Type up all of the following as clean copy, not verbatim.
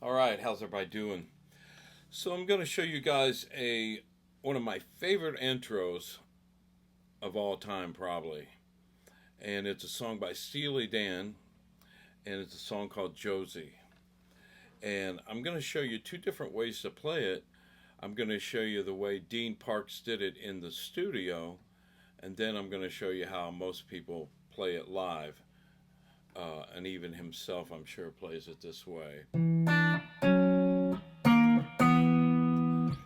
All right, how's everybody doing? So I'm going to show you guys one of my favorite intros of all time, probably, and it's a song by Steely Dan, and it's a song called Josie. And I'm going to show you two different ways to play it. I'm going to show you the way Dean Parks did it in the studio, and then I'm going to show you how most people play it live, and even himself, I'm sure, plays it this way.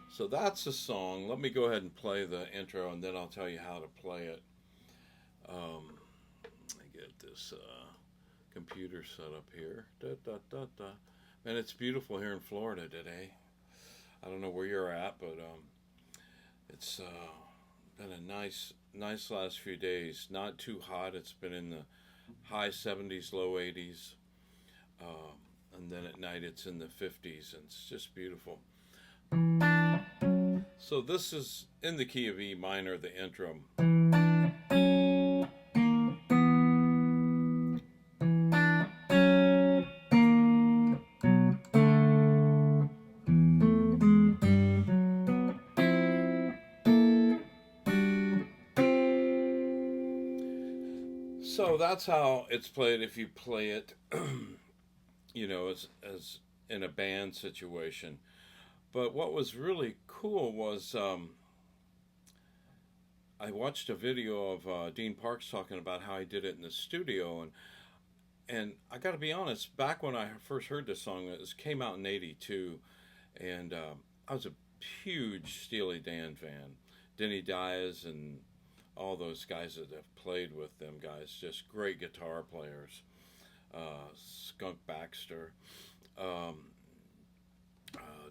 So that's the song. Let me go ahead and play the intro, and then I'll tell you how to play it. Let me get this computer set up here. Da, da, da, da. Man, it's beautiful here in Florida today. I don't know where you're at, but it's been a nice last few days. Not too hot. It's been in the high 70s, low 80s, and then at night it's in the 50s, and it's just beautiful. So this is in the key of E minor, the intro. So that's how it's played if you play it, as in a band situation. But what was really cool was I watched a video of Dean Parks talking about how he did it in the studio, and I got to be honest. Back when I first heard this song, it came out in '82, and I was a huge Steely Dan fan. Denny Dias and all those guys that have played with them guys, just great guitar players. Skunk Baxter.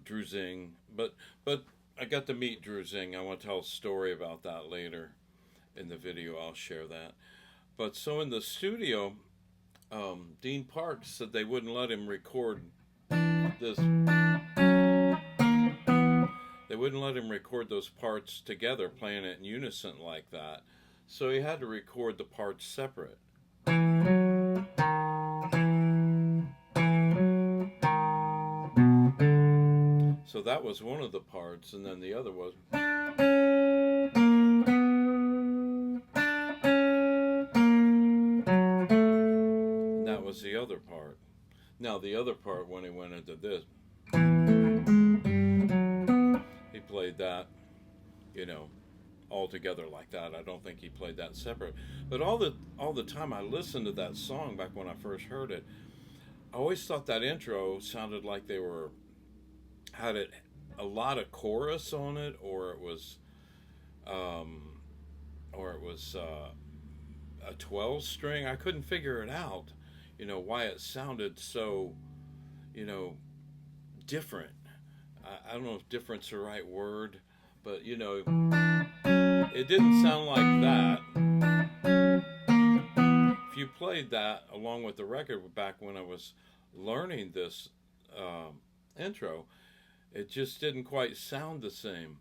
Drew Zing, but I got to meet Drew Zing. I want to tell a story about that later in the video. I'll share that. But so in the studio, Dean Parks said they wouldn't let him record this. They wouldn't let him record those parts together, playing it in unison like that. So he had to record the parts separate. So that was one of the parts, and then the other was. And that was the other part. Now, the other part, when he went into this, he played that, all together like that. I don't think he played that separate. But all the time I listened to that song back when I first heard it, I always thought that intro sounded like they had a lot of chorus on it, or it was a 12 string. I couldn't figure it out, why it sounded so, different. I don't know if different's the right word, but it didn't sound like that. If you played that along with the record back when I was learning this intro, it just didn't quite sound the same.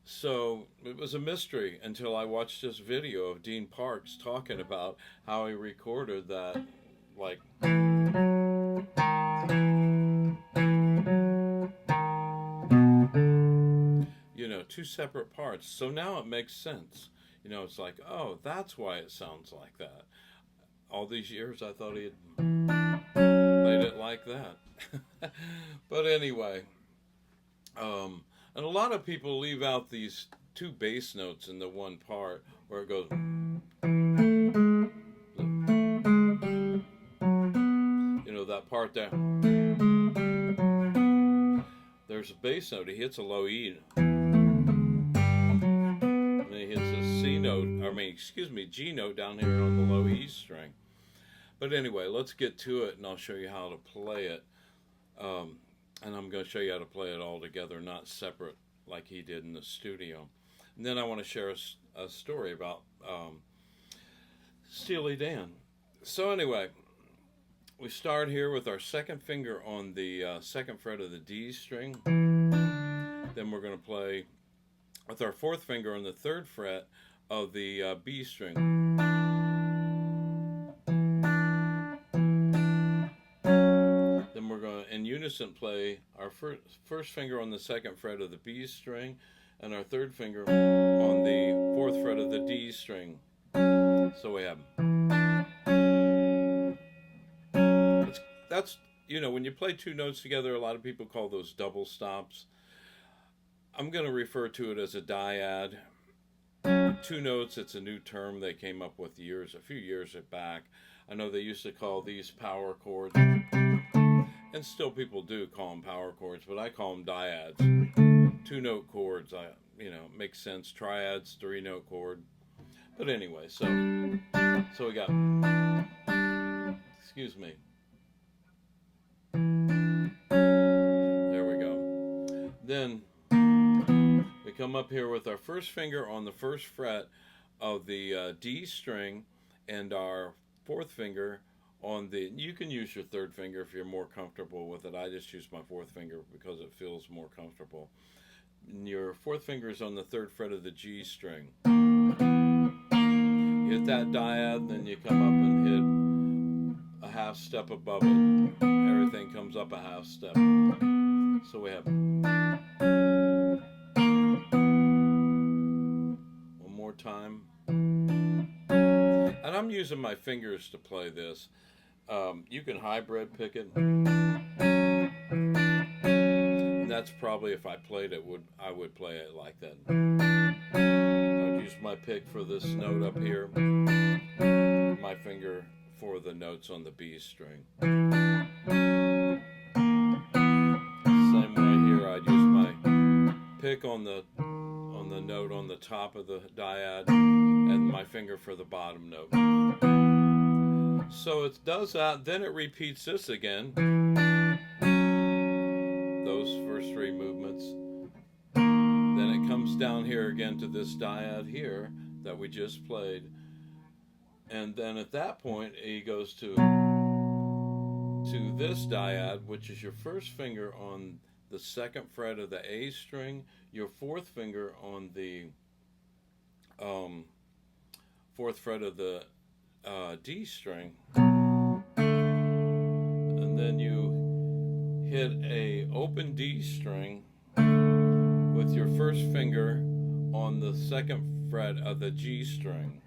So it was a mystery until I watched this video of Dean Parks talking about how he recorded that, like, two separate parts. So now it makes sense. It's like, oh, that's why it sounds like that. All these years I thought he had played it like that. But anyway, and a lot of people leave out these two bass notes in the one part where it goes, that part there. There's a bass note. He hits a low E, and he hits a G note down here on the low E string. But anyway, let's get to it, and I'll show you how to play it. And I'm going to show you how to play it all together, not separate like he did in the studio. And then I want to share a story about Steely Dan. So anyway, we start here with our second finger on the second fret of the D string. Then we're going to play with our fourth finger on the third fret of the B string. Then we're going to in unison play our first finger on the second fret of the B string and our third finger on the fourth fret of the D string. So we have. That's, you know, when you play two notes together, a lot of people call those double stops. I'm going to refer to it as a dyad. Two notes, it's a new term they came up with a few years back. I know they used to call these power chords, and still people do call them power chords, but I call them dyads. Two note chords, makes sense. Triads, three note chord. But anyway, so we got, excuse me. There we go. Then we come up here with our first finger on the first fret of the D string and our fourth finger on the, you can use your third finger if you're more comfortable with it. I just use my fourth finger because it feels more comfortable. And your fourth finger is on the third fret of the G string. You hit that dyad, then you come up and hit a half step above it. Everything comes up a half step. So we have one more time. And I'm using my fingers to play this. You can hybrid pick it. And that's probably, if I played it, I would play it like that. I'd use my pick for this note up here. My finger for the notes on the B string. Same way here, I'd use my pick on the note on the top of the dyad and my finger for the bottom note. So it does that, then it repeats this again. Those first three movements. Then it comes down here again to this dyad here that we just played. And then at that point, he goes to this dyad, which is your first finger on the second fret of the A string, your fourth finger on the fourth fret of the D string, and then you hit a open D string with your first finger on the second fret of the G string.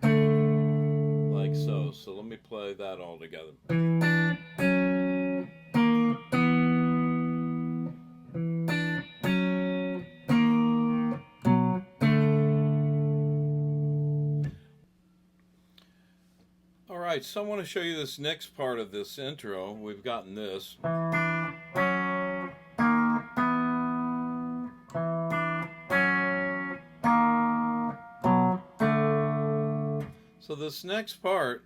Like so. So let me play that all together. Alright, so I want to show you this next part of this intro. We've gotten this. So this next part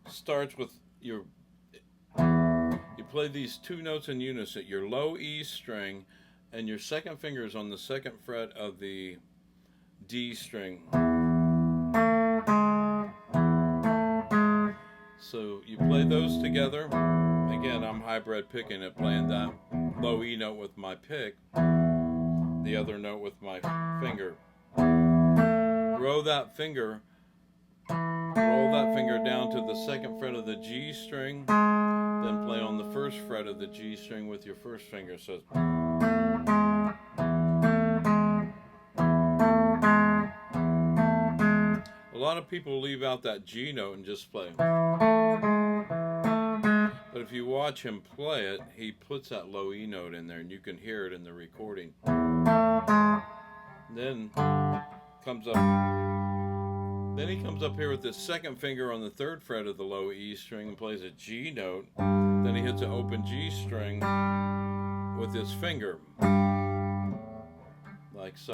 starts with you play these two notes in unison, your low E string, and your second finger is on the second fret of the D string. So you play those together. Again, I'm hybrid picking it, playing that low E note with my pick, the other note with my finger. Roll that finger down to the second fret of the G string, then play on the first fret of the G string with your first finger. So a lot of people leave out that G note and just play. But if you watch him play it, he puts that low E note in there, and you can hear it in the recording. Then he comes up here with his second finger on the third fret of the low E string and plays a G note. Then he hits an open G string with his finger, like so.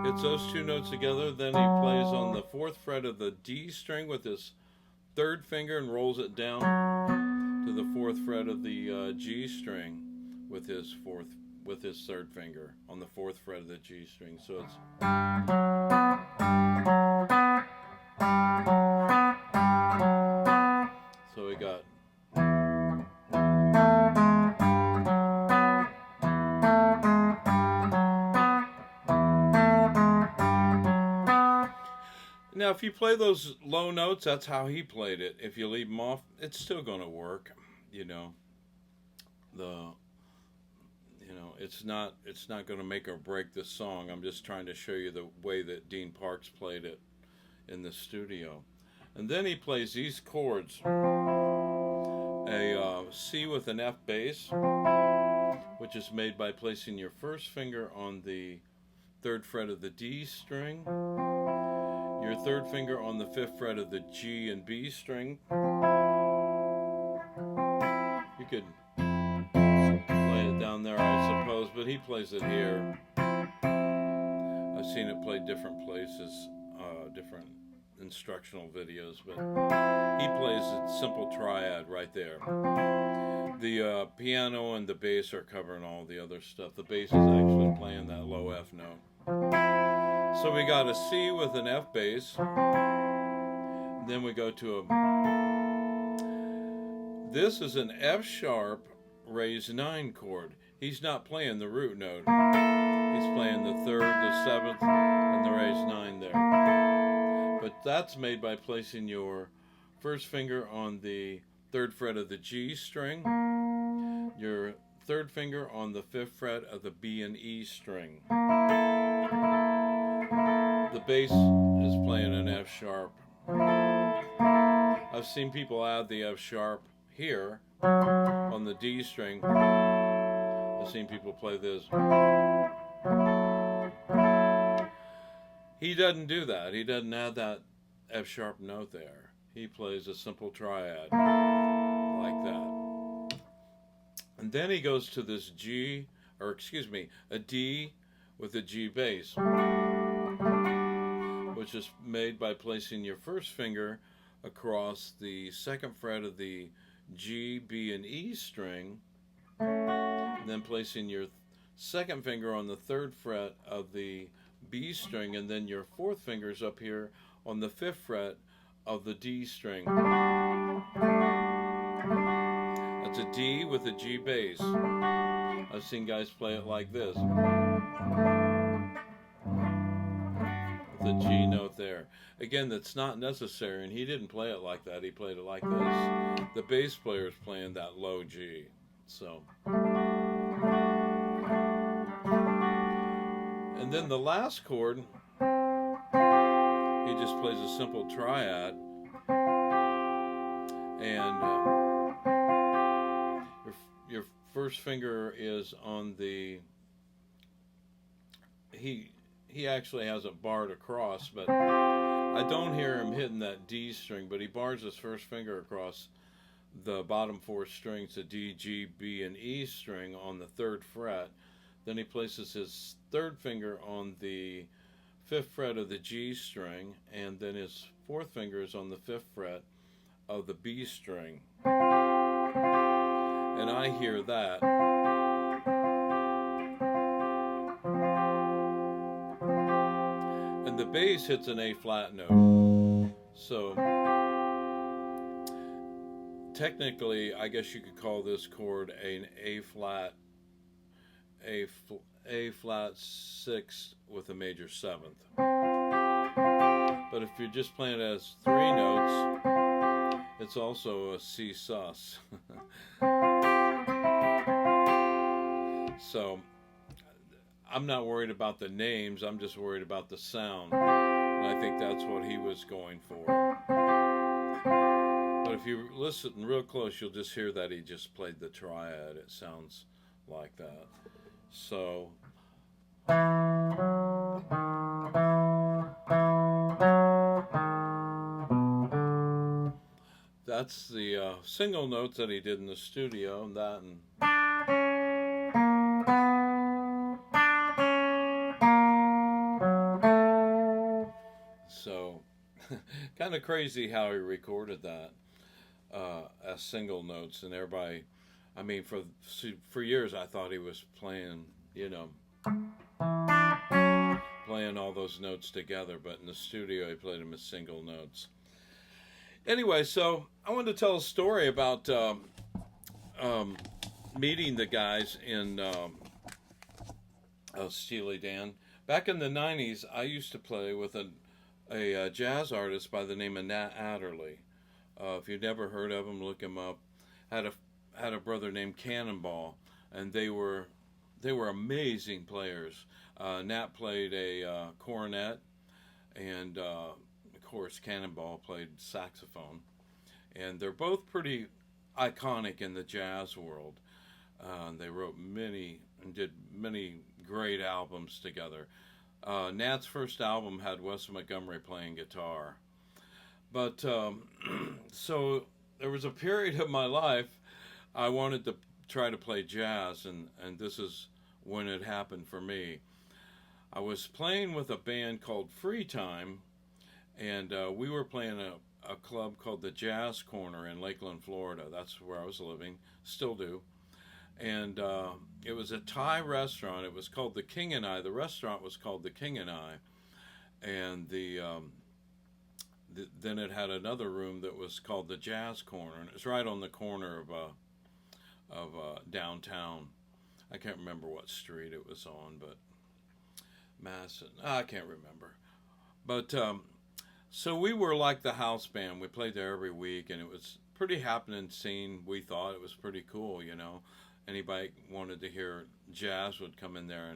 Hits those two notes together, then he plays on the fourth fret of the D string with his third finger and rolls it down to the fourth fret of the G string with his third finger on the fourth fret of the G string. So it's so we got Now if you play those low notes, that's how he played it. If you leave them off, it's still going to work. You know, it's not going to make or break this song. I'm just trying to show you the way that Dean Parks played it in the studio. And then he plays these chords: a C with an F bass, which is made by placing your first finger on the 3rd fret of the D string, your 3rd finger on the 5th fret of the G and B string. You could play it down there, I suppose, but he plays it here. I've seen it played different places, different instructional videos, but he plays a simple triad right there. The piano and the bass are covering all the other stuff. The bass is actually playing that low F note. So we got a C with an F bass. Then we go to this is an F sharp raised 9 chord. He's not playing the root note. He's playing the 3rd, the 7th, and the raised 9 there. But that's made by placing your first finger on the 3rd fret of the G string, your 3rd finger on the 5th fret of the B and E string. The bass is playing an F sharp. I've seen people add the F sharp here on the D string. I've seen people play this. He doesn't do that. He doesn't add that F sharp note there. He plays a simple triad like that. And then he goes to this G, or excuse me, a D with a G bass, which is made by placing your first finger across the 2nd fret of the G, B, and E string, and then placing your 2nd finger on the 3rd fret of the B string, and then your 4th finger's up here on the 5th fret of the D string. That's a D with a G bass. I've seen guys play it like this, with a G note there. Again, that's not necessary, and he didn't play it like that. He played it like this. The bass player is playing that low G. So, and then the last chord, he just plays a simple triad, and your first finger is on the, he actually has it barred across, but I don't hear him hitting that D string, but he bars his first finger across the bottom 4 strings, the D, G, B, and E string on the 3rd fret. Then he places his 3rd finger on the 5th fret of the G string, and then his 4th finger is on the 5th fret of the B string. And I hear that. And the bass hits an A flat note. So technically, I guess you could call this chord an A flat 6 with a major 7th. But if you're just playing it as 3 notes, it's also a C sus. So I'm not worried about the names, I'm just worried about the sound. And I think that's what he was going for. But if you listen real close, you'll just hear that he just played the triad. It sounds like that. So that's the single notes that he did in the studio, and that, and so kind of crazy how he recorded that as single notes, and everybody, I mean, for years I thought he was playing, playing all those notes together, but in the studio he played them as single notes. Anyway, so I wanted to tell a story about meeting the guys in Steely Dan. Back in the 90s, I used to play with a jazz artist by the name of Nat Adderley. If you've never heard of him, look him up. Had a had a brother named Cannonball, and they were amazing players. Nat played a cornet, and of course Cannonball played saxophone, and they're both pretty iconic in the jazz world. They wrote many and did many great albums together. Nat's first album had Wes Montgomery playing guitar. But so there was a period of my life I wanted to try to play jazz, and this is when it happened for me. I was playing with a band called Free Time, and we were playing a club called the Jazz Corner in Lakeland, Florida. That's where I was living, still do. And it was a Thai restaurant. It was called the King and I. The restaurant was called the King and I, and then it had another room that was called the Jazz Corner, and it was right on the corner of downtown. I can't remember what street it was on, but Masson. I can't remember. But so we were like the house band. We played there every week, and it was pretty happening scene. We thought it was pretty cool, you know. Anybody wanted to hear jazz would come in there,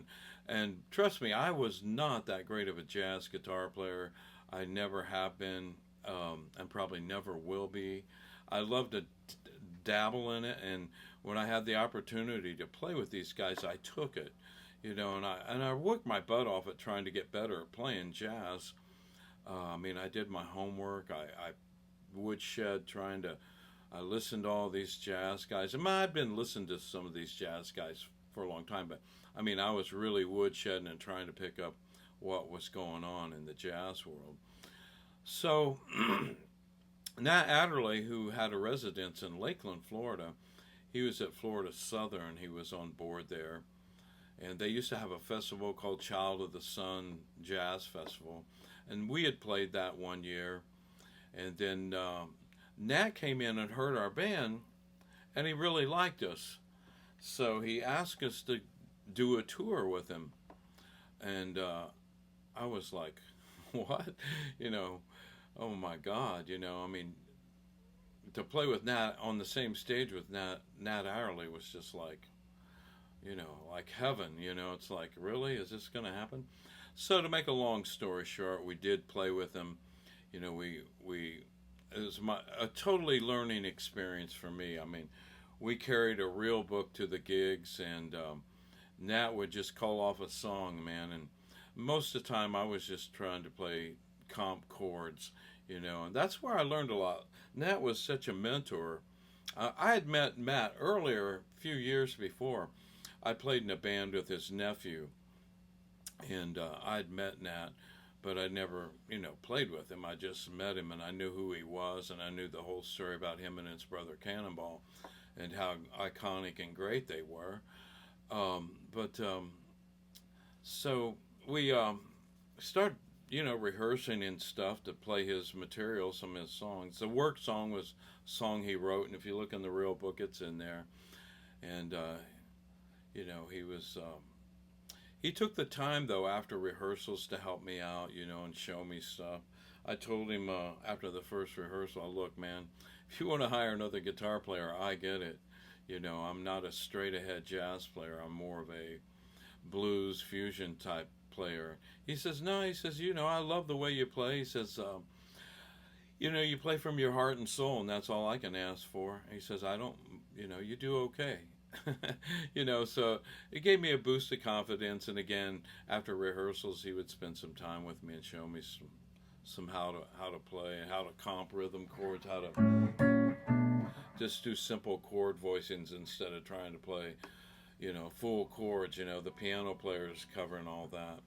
and trust me, I was not that great of a jazz guitar player. I never have been, and probably never will be. I love to dabble in it, and when I had the opportunity to play with these guys, I took it, you know, and I worked my butt off at trying to get better at playing jazz. I mean, I did my homework. I woodshed trying to. I listened to all these jazz guys. I'd been listening to some of these jazz guys for a long time, but I mean, I was really woodshedding and trying to pick up what was going on in the jazz world. So, Nat Adderley, who had a residence in Lakeland, Florida, he was at Florida Southern. He was on board there. And they used to have a festival called Child of the Sun Jazz Festival. And we had played that one year. And then Nat came in and heard our band, and he really liked us. So he asked us to do a tour with him. And I was like, what? You know, oh my God, you know, I mean, to play with Nat on the same stage with Nat Adderley was just like, you know, like heaven, you know. It's like, really? Is this going to happen? So to make a long story short, we did play with him. You know, it was a totally learning experience for me. I mean, we carried a real book to the gigs, and Nat would just call off a song, man, and most of the time I was just trying to play comp chords, you know, and that's where I learned a lot. Nat was such a mentor. I had met Matt earlier, a few years before. I played in a band with his nephew, and I'd met Nat, but I never, you know, played with him. I just met him, and I knew who he was, and I knew the whole story about him and his brother Cannonball, and how iconic and great they were. So we started, you know, rehearsing and stuff to play his material, some of his songs. The work song was a song he wrote, and if you look in the real book, it's in there. And you know, he took the time, though, after rehearsals to help me out, you know, and show me stuff. I told him after the first rehearsal, look, man, if you want to hire another guitar player, I get it. You know, I'm not a straight-ahead jazz player. I'm more of a blues fusion type player. He says, no, he says, you know, I love the way you play. He says, you know, you play from your heart and soul, and that's all I can ask for. He says, I don't, you know, you do okay. You know, so it gave me a boost of confidence. And again, after rehearsals, he would spend some time with me and show me some how to play and how to comp rhythm chords, how to just do simple chord voicings instead of trying to play, you know, full chords. You know, the piano players covering all that.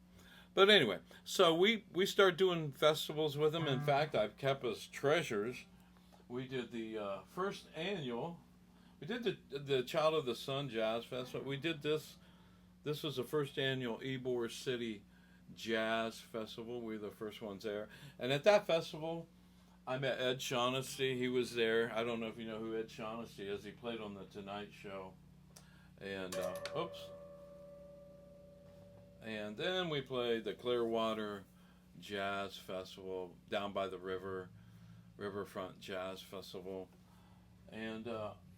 But anyway, so we started doing festivals with him. In fact, I've kept as treasures. We did the first annual. We did the Child of the Sun Jazz Festival. We did this. This was the first annual Ybor City Jazz Festival. We were the first ones there. And at that festival, I met Ed Shaughnessy. He was there. I don't know if you know who Ed Shaughnessy is. He played on the Tonight Show. And, oops. And then we played the Clearwater Jazz Festival down by the Riverfront Jazz Festival. And,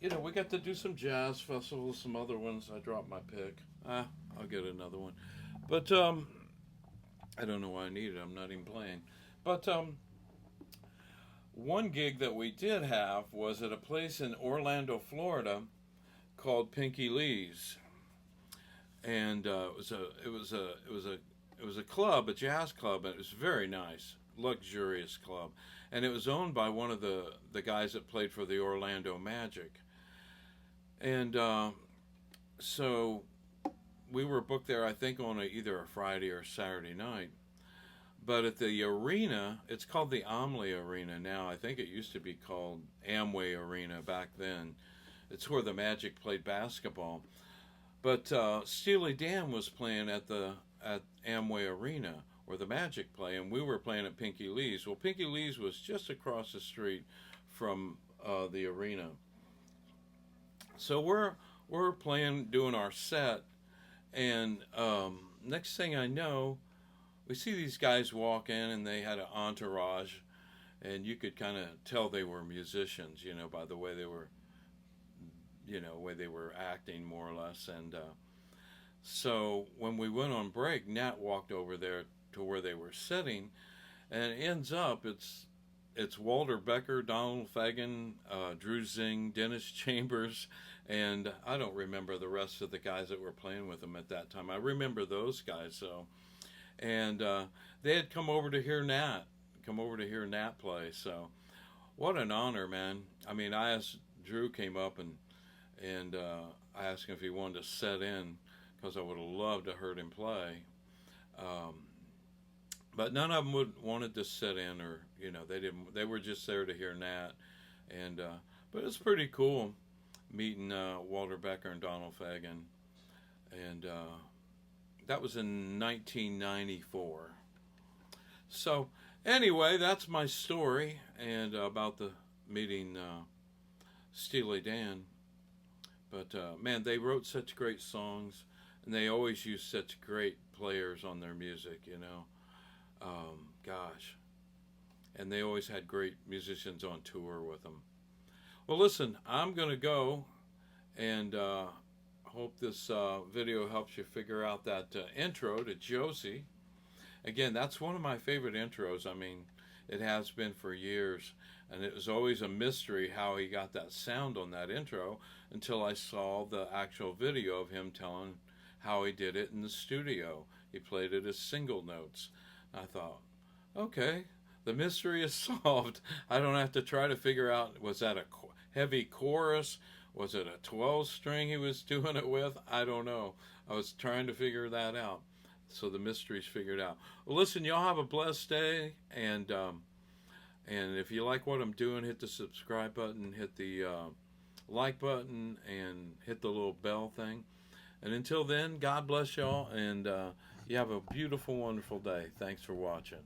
we got to do some jazz festivals, some other ones. I dropped my pick. I'll get another one. But I don't know why I need it. I'm not even playing. But one gig that we did have was at a place in Orlando, Florida, called Pinky Lee's, and it was a club, a jazz club, and it was very nice, luxurious club, and it was owned by one of the guys that played for the Orlando Magic, and so we were booked there, I think, on either a Friday or Saturday night. But at the arena, it's called the Omni Arena now. I think it used to be called Amway Arena back then. It's where the Magic played basketball. But Steely Dan was playing at Amway Arena where the Magic play, and we were playing at Pinky Lee's. Well, Pinky Lee's was just across the street from the arena. So we're playing, doing our set, and next thing I know, we see these guys walk in, and they had an entourage, and you could kind of tell they were musicians, by the way they were, way they were acting more or less. And so when we went on break, Nat walked over there to where they were sitting, and it ends up it's Walter Becker, Donald Fagen, Drew Zing, Dennis Chambers, and I don't remember the rest of the guys that were playing with them at that time. I remember those guys, so. And they had come over to hear Nat play. So, what an honor, man! I mean, Drew came up and I asked him if he wanted to set in because I would have loved to heard him play. But none of them wanted to sit in, or they didn't. They were just there to hear Nat, and but it's pretty cool meeting Walter Becker and Donald Fagen, and. That was in 1994. So, anyway, that's my story and about the meeting Steely Dan. But, man, they wrote such great songs, and they always used such great players on their music, Gosh. And they always had great musicians on tour with them. Well, listen, I'm going to go, and hope this video helps you figure out that intro to Josie. Again, that's one of my favorite intros. I mean, it has been for years, and it was always a mystery how he got that sound on that intro until I saw the actual video of him telling how he did it in the studio. He played it as single notes. I thought, okay, the mystery is solved. I don't have to try to figure out, was that a heavy chorus? Was it a 12 string he was doing it with? I don't know. I was trying to figure that out. So the mystery's figured out. Well, listen, y'all have a blessed day. And if you like what I'm doing, hit the subscribe button, hit the like button, and hit the little bell thing. And until then, God bless y'all. And you have a beautiful, wonderful day. Thanks for watching.